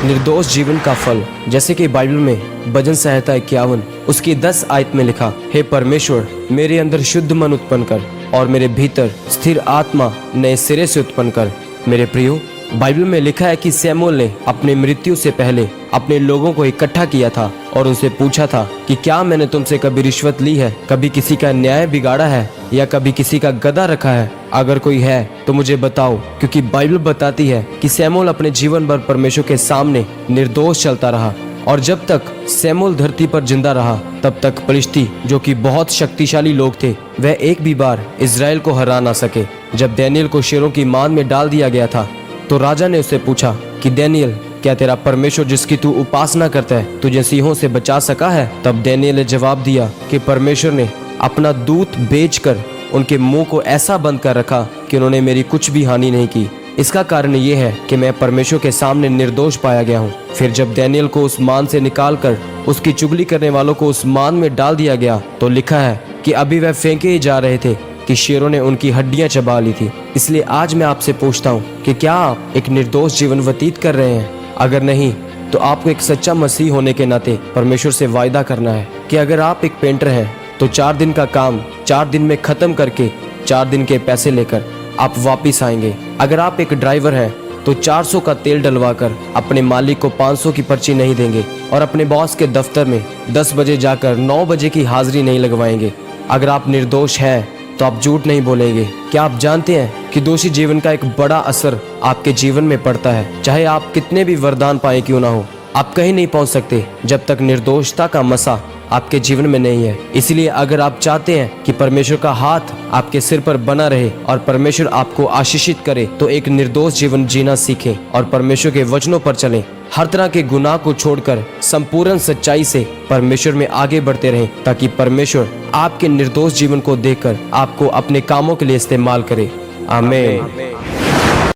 निर्दोष जीवन का फल, जैसे कि बाइबल में भजन संहिता 51 उसकी 10 आयत में लिखा, हे परमेश्वर मेरे अंदर शुद्ध मन उत्पन्न कर और मेरे भीतर स्थिर आत्मा नए सिरे से उत्पन्न कर। मेरे प्रियो, बाइबल में लिखा है कि शमूएल ने अपनी मृत्यु से पहले अपने लोगों को इकट्ठा किया था और उनसे पूछा था कि क्या मैंने तुमसे कभी रिश्वत ली है, कभी किसी का न्याय बिगाड़ा है या कभी किसी का गधा रखा है? अगर कोई है तो मुझे बताओ, क्योंकि बाइबल बताती है कि शमूएल अपने जीवन भर परमेश्वर के सामने निर्दोष चलता रहा और जब तक शमूएल धरती पर जिंदा रहा तब तक फलिश्ती, जो कि बहुत शक्तिशाली लोग थे, वह एक भी बार इजराइल को हरा ना सके। जब दानियेल को शेरों की मान में डाल दिया गया था तो राजा ने उससे पूछा कि दानियेल, क्या तेरा परमेश्वर जिसकी तू उपासना करता है तुझे सिंहों से बचा सका है? तब दानियेल ने जवाब दिया कि परमेश्वर ने अपना दूत भेजकर उनके मुंह को ऐसा बंद कर रखा कि उन्होंने मेरी कुछ भी हानि नहीं की। इसका कारण ये है कि मैं परमेश्वर के सामने निर्दोष पाया गया हूँ। फिर जब दानियेल को उस मान से निकालकर उसकी चुगली करने वालों को उस मान में डाल दिया गया तो लिखा है कि अभी वह फेंके ही जा रहे थे कि शेरों ने उनकी हड्डियां चबा ली थी। इसलिए आज मैं आपसे पूछता हूँ कि क्या आप एक निर्दोष जीवन व्यतीत कर रहे हैं? अगर नहीं तो आपको एक सच्चा मसीह होने के नाते परमेश्वर से वायदा करना है कि अगर आप एक पेंटर हैं तो 4 दिन का काम 4 दिन में खत्म करके 4 दिन के पैसे लेकर आप वापिस आएंगे। अगर आप एक ड्राइवर हैं तो 400 का तेल डलवाकर अपने मालिक को 500 की पर्ची नहीं देंगे और अपने बॉस के दफ्तर में 10 बजे जाकर 9 बजे की हाजिरी नहीं लगवाएंगे। अगर आप निर्दोष हैं तो आप झूठ नहीं बोलेंगे। क्या आप जानते हैं कि दोषी जीवन का एक बड़ा असर आपके जीवन में पड़ता है? चाहे आप कितने भी वरदान पाए क्यों ना हो, आप कहीं नहीं पहुंच सकते जब तक निर्दोषता का मसा आपके जीवन में नहीं है। इसलिए अगर आप चाहते हैं कि परमेश्वर का हाथ आपके सिर पर बना रहे और परमेश्वर आपको आशीषित करे तो एक निर्दोष जीवन जीना सीखें और परमेश्वर के वचनों पर चलें। हर तरह के गुनाह को छोड़कर संपूर्ण सच्चाई से परमेश्वर में आगे बढ़ते रहें ताकि परमेश्वर आपके निर्दोष जीवन को देखकर आपको अपने कामों के लिए इस्तेमाल करे। आमीन।